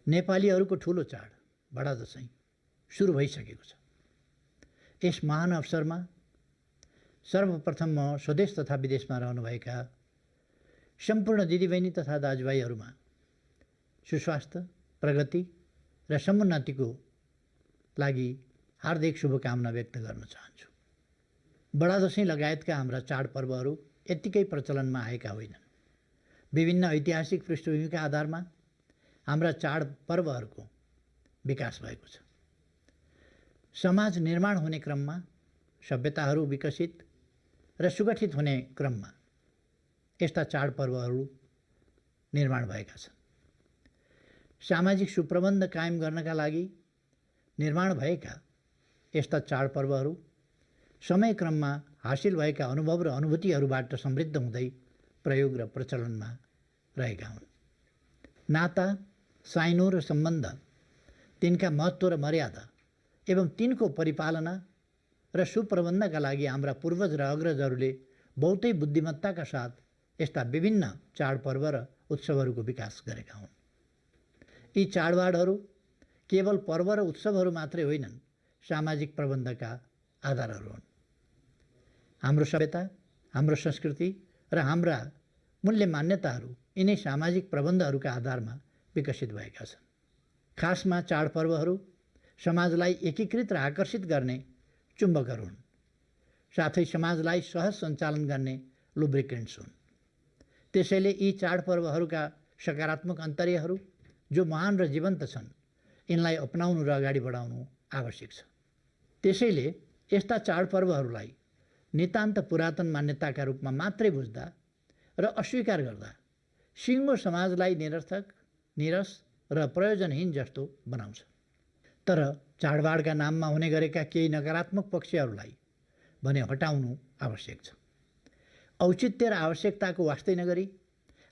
नेपालीहरूको ठुलो चाड बडा दशैं सुरु भइसकेको छ। यस महान अवसरमा सर्वप्रथम म स्वदेश तथा विदेशमा रहनुभएका सम्पूर्ण दिदीबहिनी तथा दाजुभाइहरूमा सुस्वास्थ्य, प्रगति र समुन्नतिको लागि हार्दिक शुभकामना व्यक्त गर्न चाहन्छु। बडा दशैं लगायतका हाम्रा चाडपर्वहरू यत्तिकै प्रचलनमा आएका होइनन्। विभिन्न ऐतिहासिक पृष्ठभूमिका आधारमा हाम्रा चाडपर्वहरूको विकास भएको छ। समाज निर्माण हुने क्रममा, सभ्यताहरू विकसित र सुगठित हुने क्रममा यस्ता चाडपर्वहरू निर्माण भएका छन्। सामाजिक सुप्रबन्ध कायम गर्नका लागि निर्माण भएका यस्ता चाडपर्वहरू समयक्रममा हासिल भएका अनुभव र अनुभूतिहरूबाट समृद्ध हुँदै प्रयोग र प्रचलनमा रहेका हुन्। नाता, साइनो र सम्बन्ध, तिनका महत्त्व र मर्यादा एवं तिनको परिपालना र सुप्रबन्धका लागि हाम्रा पूर्वज र अग्रजहरूले बहुतै बुद्धिमत्ताका साथ यस्ता विभिन्न चाडपर्व र उत्सवहरूको विकास गरेका हुन्। यी चाडबाडहरू केवल पर्व र उत्सवहरू मात्रै होइनन्, सामाजिक प्रबन्धका आधारहरू हुन्। हाम्रो सभ्यता, हाम्रो संस्कृति र हाम्रा मूल्य मान्यताहरू यिनै सामाजिक प्रबन्धहरूका आधारमा विकसित भएका छन्। खासमा चाडपर्वहरू समाजलाई एकीकृत र आकर्षित गर्ने चुम्बकहरू हुन्, साथै समाजलाई सहज सञ्चालन गर्ने लुब्रिकेन्ट्स हुन्। त्यसैले यी चाडपर्वहरूका सकारात्मक अन्तर्यहरू जो महान र जीवन्त छन्, यिनलाई अपनाउनु र अगाडि बढाउनु आवश्यक छ। त्यसैले यस्ता चाडपर्वहरूलाई नितान्त पुरातन मान्यताका रूपमा मात्रै बुझ्दा र अस्वीकार गर्दा सिङ्गो समाजलाई निरर्थक, निरस र प्रयोजनहीन जस्तो बनाउँछ। तर चाडबाडका नाममा हुने गरेका केही नकारात्मक पक्षहरूलाई भने हटाउनु आवश्यक छ। औचित्य र आवश्यकताको वास्तै नगरी,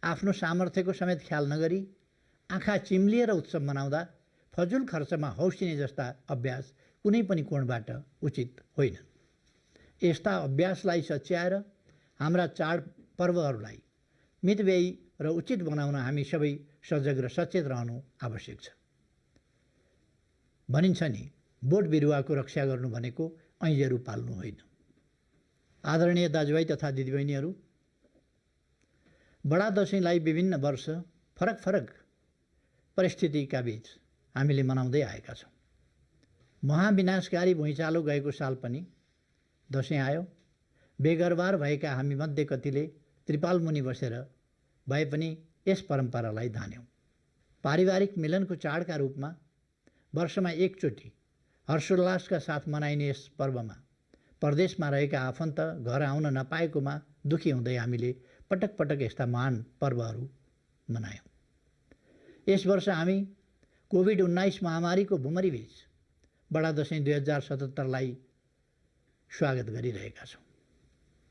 आफ्नो सामर्थ्यको समेत ख्याल नगरी आँखा चिम्लिएर उत्सव मनाउँदा फजुल खर्चमा हौसिने जस्ता अभ्यास कुनै पनि कोणबाट उचित होइन। यस्ता अभ्यासलाई सच्याएर हाम्रा चाडपर्वहरूलाई मितव्ययी र उचित बनाउन हामी सबै सजग र सचेत रहनु आवश्यक छ। भनिन्छ नि, बोट बिरुवाको रक्षा गर्नु भनेको ऐँजेरू पाल्नु होइन। आदरणीय दाजुभाइ तथा दिदीबहिनीहरू, बडा दशैंलाई विभिन्न वर्ष फरक फरक परिस्थितिका बीच हामीले मनाउँदै आएका छौँ। महाविनाशकारी भुइँचालो गएको साल पनि दशैं आयो। बेघरबार भएका हामी मध्ये कतिले त्रिपाल मुनि बसेर भए पनि यस परम्परालाई धान्यौँ। पारिवारिक मिलनको चाडका रूपमा वर्षमा एकचोटि हर्षोल्लासका साथ मनाइने यस पर्वमा परदेशमा रहेका आफन्त घर आउन नपाएकोमा दुखी हुँदै हामीले पटक पटक यस्ता महान पर्वहरू मनायौँ। यस वर्ष हामी कोभिड-19 महामारीको भुमरीबीच बडा दशैं 2077लाई स्वागत गरिरहेका छौँ।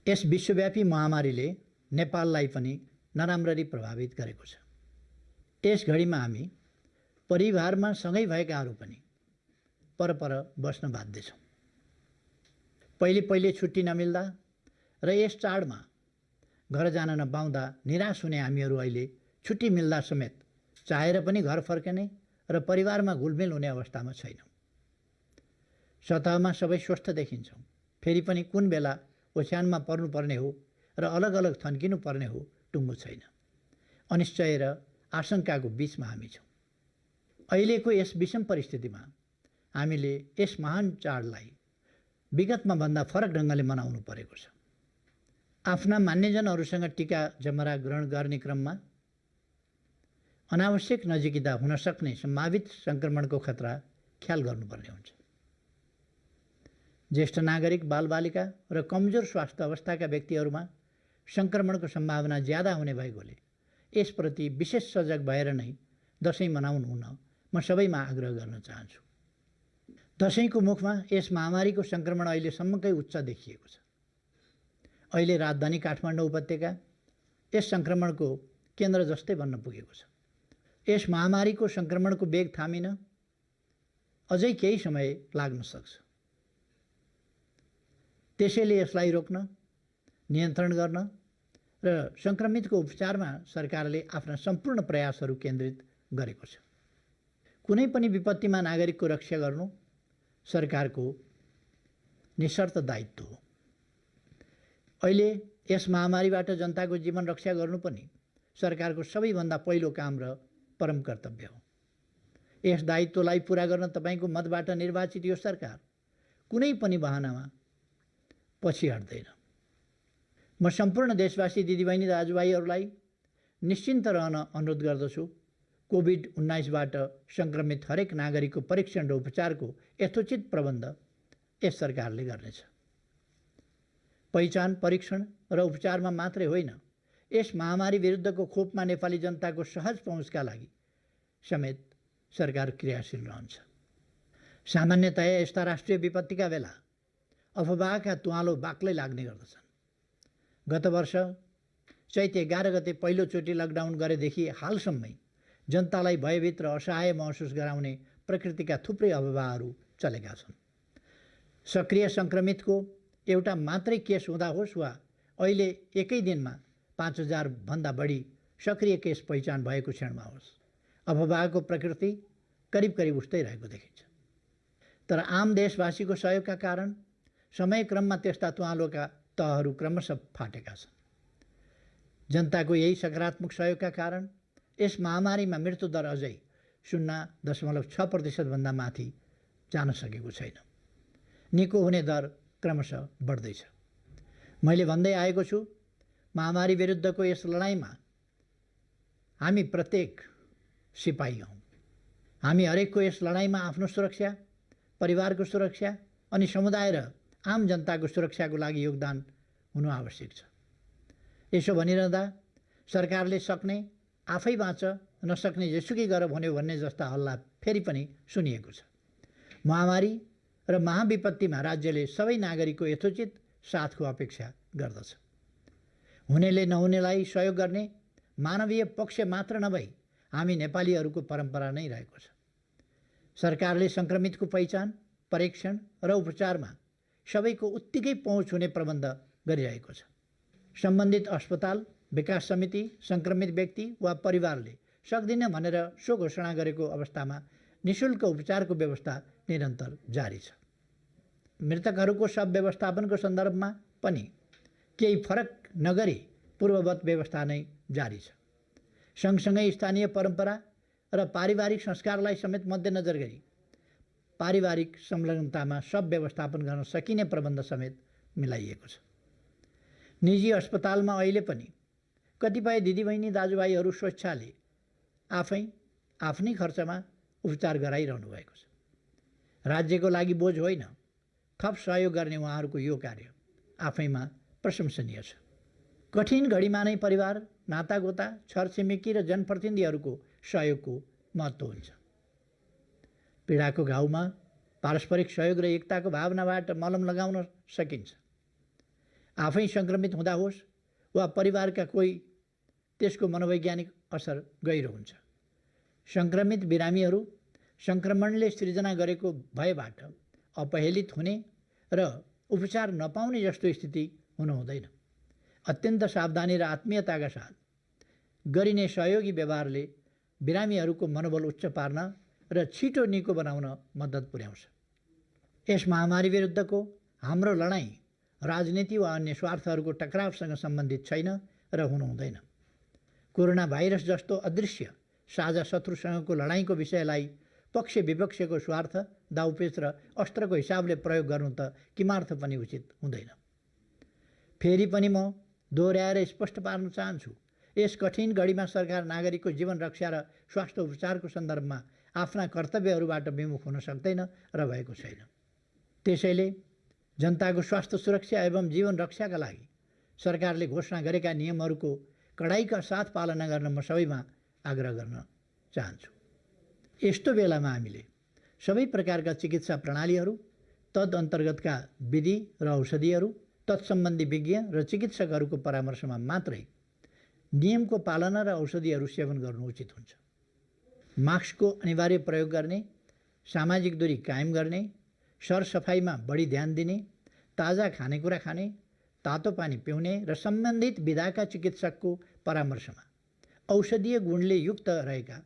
यस विश्वव्यापी महामारीले नेपाललाई पनि नराम्ररी प्रभावित गरेको छ। यस घडीमा हामी परिवारमा सँगै भएकाहरू पनि परपर बस्न बाध्य छौँ। पहिले छुट्टी नमिल्दा र यस चाडमा घर जान नपाउँदा निराश हुने हामीहरू अहिले छुट्टी मिल्दा समेत चाहेर पनि घर फर्कने र परिवारमा घुलमिल हुने अवस्थामा छैनौँ। सतहमा सबै स्वस्थ देखिन्छौँ, फेरि पनि कुन बेला ओछ्यानमा पर्नुपर्ने हो र अलग अलग थन्किनु पर्ने हो टुङ्गो छैन। अनिश्चय र आशंकाको बीचमा हामी छौँ। अहिलेको यस विषम परिस्थितिमा हामीले यस महान चाडलाई विगतमा भन्दा फरक ढङ्गले मनाउनु परेको छ। आफ्ना मान्यजनहरूसँग टीका जमरा ग्रहण गर्ने क्रममा अनावश्यक नजिकिँदा हुन सक्ने सम्भावित सङ्क्रमणको खतरा ख्याल गर्नुपर्ने हुन्छ। ज्येष्ठ नागरिक, बालबालिका र कमजोर स्वास्थ्य अवस्थाका व्यक्तिहरूमा सङ्क्रमणको सम्भावना ज्यादा हुने भएकोले यसप्रति विशेष सजग भएर नै दशैं मनाउनु हुन म सबैमा आग्रह गर्न चाहन्छु। दशैंको मुखमा यस महामारीको सङ्क्रमण अहिलेसम्मकै उच्च देखिएको छ। अहिले राजधानी काठमाडौँ उपत्यका यस सङ्क्रमणको केन्द्र जस्तै बन्न पुगेको छ। यस महामारीको सङ्क्रमणको वेग थामिन अझै केही समय लाग्न सक्छ। त्यसैले यसलाई रोक्न, नियन्त्रण गर्न र सङ्क्रमितको उपचारमा सरकारले आफ्ना सम्पूर्ण प्रयासहरू केन्द्रित गरेको छ। कुनै पनि विपत्तिमा नागरिकको रक्षा गर्नु सरकारको निशर्त दायित्व हो। अहिले यस महामारीबाट जनताको जीवन रक्षा गर्नु पनि सरकारको सबैभन्दा पहिलो काम र परम कर्तव्य हो। यस दायित्वलाई पुरा गर्न तपाईँको मतबाट निर्वाचित यो सरकार कुनै पनि बहानामा पछि हट्दैन। म सम्पूर्ण देशवासी दिदीबहिनी दाजुभाइहरूलाई निश्चिन्त रहन अनुरोध गर्दछु। कोभिड-19बाट सङ्क्रमित हरेक नागरिकको परीक्षण र उपचारको यथोचित प्रबन्ध यस सरकारले गर्नेछ। पहिचान, परीक्षण र उपचारमा मात्रै होइन, यस महामारी विरुद्धको खोपमा नेपाली जनताको सहज पहुँचका लागि समेत सरकार क्रियाशील रहन्छ। सामान्यतया यस्ता राष्ट्रिय विपत्तिका बेला अफवाहका तुवालो बाक्लै लाग्ने गर्दछन्। गत वर्ष चैत 11 गते पहिलोचोटि लकडाउन गरेदेखि हालसम्मै जनतालाई भयभीत र असहाय महसुस गराउने प्रकृतिका थुप्रै अफवाहहरू चलेका छन्। सक्रिय सङ्क्रमितको एउटा मात्रै केस हुँदा होस् वा अहिले एकै दिनमा 5000 भन्दा बढी सक्रिय केस पहिचान भएको क्षणमा होस्, अफवाहको प्रकृति करिब करिब उस्तै रहेको देखिन्छ। तर आम देशवासीको सहयोगका कारण समयक्रममा त्यस्ता तुवालोका तहहरू क्रमशः फाटेका छन्। जनताको यही सकारात्मक सहयोगका कारण यस महामारीमा मृत्युदर अझै 0.6% भन्दा माथि जान सकेको छैन। निको हुने दर क्रमशः बढ्दैछ। मैले भन्दै आएको छु, महामारी विरुद्धको यस लडाइँमा हामी प्रत्येक सिपाही हौँ। हामी हरेकको यस लडाइँमा आफ्नो सुरक्षा, परिवारको सुरक्षा अनि समुदाय र आम जनताको सुरक्षाको लागि योगदान हुनु आवश्यक छ। यसो भनिरहँदा सरकारले सक्ने आफै बाँच, नसक्ने जेसुकै गर भन्यो भन्ने जस्ता हल्ला फेरि पनि सुनिएको छ। महामारी र महाविपत्तिमा राज्यले सबै नागरिकको यथोचित साथको अपेक्षा गर्दछ। हुनेले नहुनेलाई सहयोग गर्ने मानवीय पक्ष मात्र नभई हामी नेपालीहरूको परम्परा नै रहेको छ। सरकारले सङ्क्रमितको पहिचान, परीक्षण र उपचारमा सबैको उत्तिकै पहुँच हुने प्रबन्ध गरिरहेको छ। सम्बन्धित अस्पताल, विकास समिति, सङ्क्रमित व्यक्ति वा परिवारले सक्दिन भनेर सो घोषणा गरेको अवस्थामा निःशुल्क उपचारको व्यवस्था निरन्तर जारी छ। मृतकहरूको शव व्यवस्थापनको सन्दर्भमा पनि केही फरक नगरी पूर्ववत व्यवस्था नै जारी छ। सँगसँगै स्थानीय परम्परा र पारिवारिक संस्कारलाई समेत मध्यनजर गरी पारिवारिक संलग्नतामा शव व्यवस्थापन गर्न सकिने प्रबन्ध समेत मिलाइएको छ। निजी अस्पतालमा अहिले पनि कतिपय दिदीबहिनी दाजुभाइहरू स्वेच्छाले आफ्नै खर्चमा उपचार गराइरहनु भएको छ। राज्यको लागि बोझ होइन, थप सहयोग गर्ने उहाँहरूको यो कार्य आफैमा प्रशंसनीय छ। कठिन घडीमा नै परिवार, नातागोता, छरछिमेकी र जनप्रतिनिधिहरूको सहयोगको महत्त्व हुन्छ। पीडाको घाउमा पारस्परिक सहयोग र एकताको भावनाबाट मलम लगाउन सकिन्छ। आफै सङ्क्रमित हुँदा होस् वा परिवारका कोही, त्यसको मनोवैज्ञानिक असर गहिरो हुन्छ। सङ्क्रमित बिरामीहरू सङ्क्रमणले सृजना गरेको भयबाट अपहेलित हुने र उपचार नपाउने जस्तो स्थिति हुनु हुँदैन। अत्यन्त सावधानी र आत्मीयताका साथ गरिने सहयोगी व्यवहारले बिरामीहरूको मनोबल उच्च पार्न र छिटो निको बनाउन मद्दत पुर्याउँछ। यस महामारी विरुद्धको हाम्रो लडाइँ राजनीति वा अन्य स्वार्थहरूको टकरावसँग सम्बन्धित छैन र हुनु हुँदैन। कोरोना भाइरस जस्तो अदृश्य साझा शत्रुसँगको लडाइँको विषयलाई पक्ष विपक्षको स्वार्थ, दाउपेच र अस्त्रको हिसाबले प्रयोग गर्नु त किमार्थ पनि उचित हुँदैन। फेरि पनि म दोहोऱ्याएर स्पष्ट पार्न चाहन्छु, यस कठिन घडीमा सरकार नागरिकको जीवन रक्षा र स्वास्थ्य उपचारको सन्दर्भमा आफ्ना कर्तव्यहरूबाट विमुख हुन सक्दैन र भएको छैन। त्यसैले जनताको स्वास्थ्य सुरक्षा एवं जीवन रक्षाका लागि सरकारले घोषणा गरेका नियमहरूको कडाइका साथ पालना गर्न म सबैमा आग्रह गर्न चाहन्छु। यस्तो बेलामा हामीले सबै प्रकारका चिकित्सा प्रणालीहरू, तद अन्तर्गतका विधि र औषधिहरू, तत्सम्बन्धी विज्ञ र चिकित्सकहरूको परामर्शमा मात्रै नियमको पालना र औषधिहरू सेवन गर्नु उचित हुन्छ। मास्कको अनिवार्य प्रयोग गर्ने, सामाजिक दूरी कायम गर्ने, सरसफाइमा बढी ध्यान दिने, ताजा खानेकुरा खाने, तातो पानी पिउने र सम्बन्धित विधाका चिकित्सकको परामर्शमा औषधीय गुणले युक्त रहेका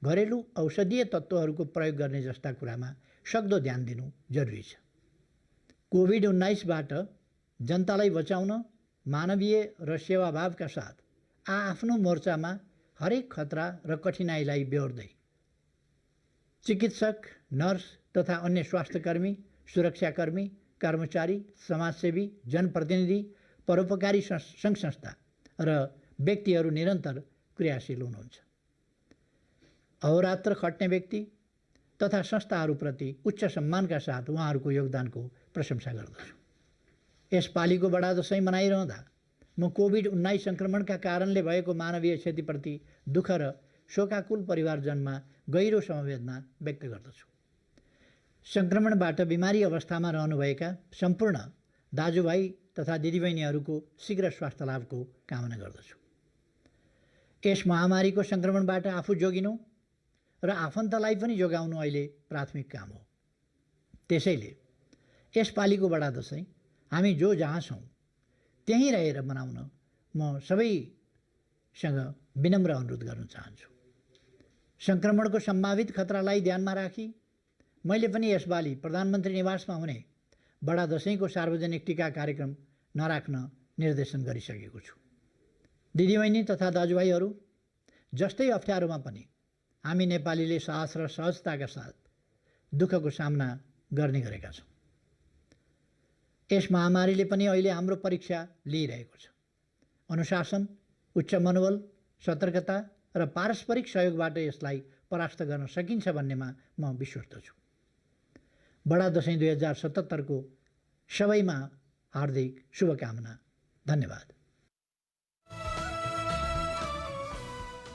घरेलु औषधीय तत्त्वहरूको प्रयोग गर्ने जस्ता कुरामा सक्दो ध्यान दिनु जरुरी छ। कोभिड-19बाट जनतालाई बचाउन मानवीय र सेवाभावका साथ आफ्नो मोर्चामा हरेक खतरा र कठिनाइलाई बेहोर्दै चिकित्सक, नर्स तथा अन्य स्वास्थ्यकर्मी, सुरक्षाकर्मी, कर्मचारी, समाजसेवी, जनप्रतिनिधि, परोपकारी सङ्घ संस्था र व्यक्तिहरू निरन्तर क्रियाशील हुनुहुन्छ। अहोरात्र खट्ने व्यक्ति तथा संस्थाहरूप्रति उच्च सम्मानका साथ उहाँहरूको योगदानको प्रशंसा गर्दछु। यसपालिको बडा दशैं मनाइरहँदा म कोभिड-19 सङ्क्रमणका कारणले भएको मानवीय क्षतिप्रति दुःख र शोकाकुल परिवारजनमा गहिरो समवेदना व्यक्त गर्दछु। सङ्क्रमणबाट बिमारी अवस्थामा रहनुभएका सम्पूर्ण दाजुभाइ तथा दिदीबहिनीहरूको शीघ्र स्वास्थ्य लाभको कामना गर्दछु। यस महामारीको सङ्क्रमणबाट आफू जोगिनु र आफन्तलाई पनि जोगाउनु अहिले प्राथमिक काम हो। त्यसैले यसपालिको बडा दशैं हामी जो जहाँ छौँ त्यहीँ रहेर मनाउन म सबैसँग विनम्र अनुरोध गर्न चाहन्छु। सङ्क्रमणको सम्भावित खतरालाई ध्यानमा राखी मैले पनि यसपालि प्रधानमन्त्री निवासमा हुने बडा दशैंको सार्वजनिक टीका कार्यक्रम नराख्न निर्देशन गरिसकेको छु। दिदीबहिनी तथा दाजुभाइहरू, जस्तै अप्ठ्यारोमा पनि हामी नेपालीले साहस र सहजताका साथ दुःखको सामना गर्ने गरेका छौँ। यस महामारीले पनि अहिले हाम्रो परीक्षा लिइरहेको छ। अनुशासन, उच्च मनोबल, सतर्कता र पारस्परिक सहयोगबाट यसलाई परास्त गर्न सकिन्छ भन्नेमा म विश्वस्त छु। बडा दशैं 2077 को सबैमा हार्दिक शुभकामना। धन्यवाद।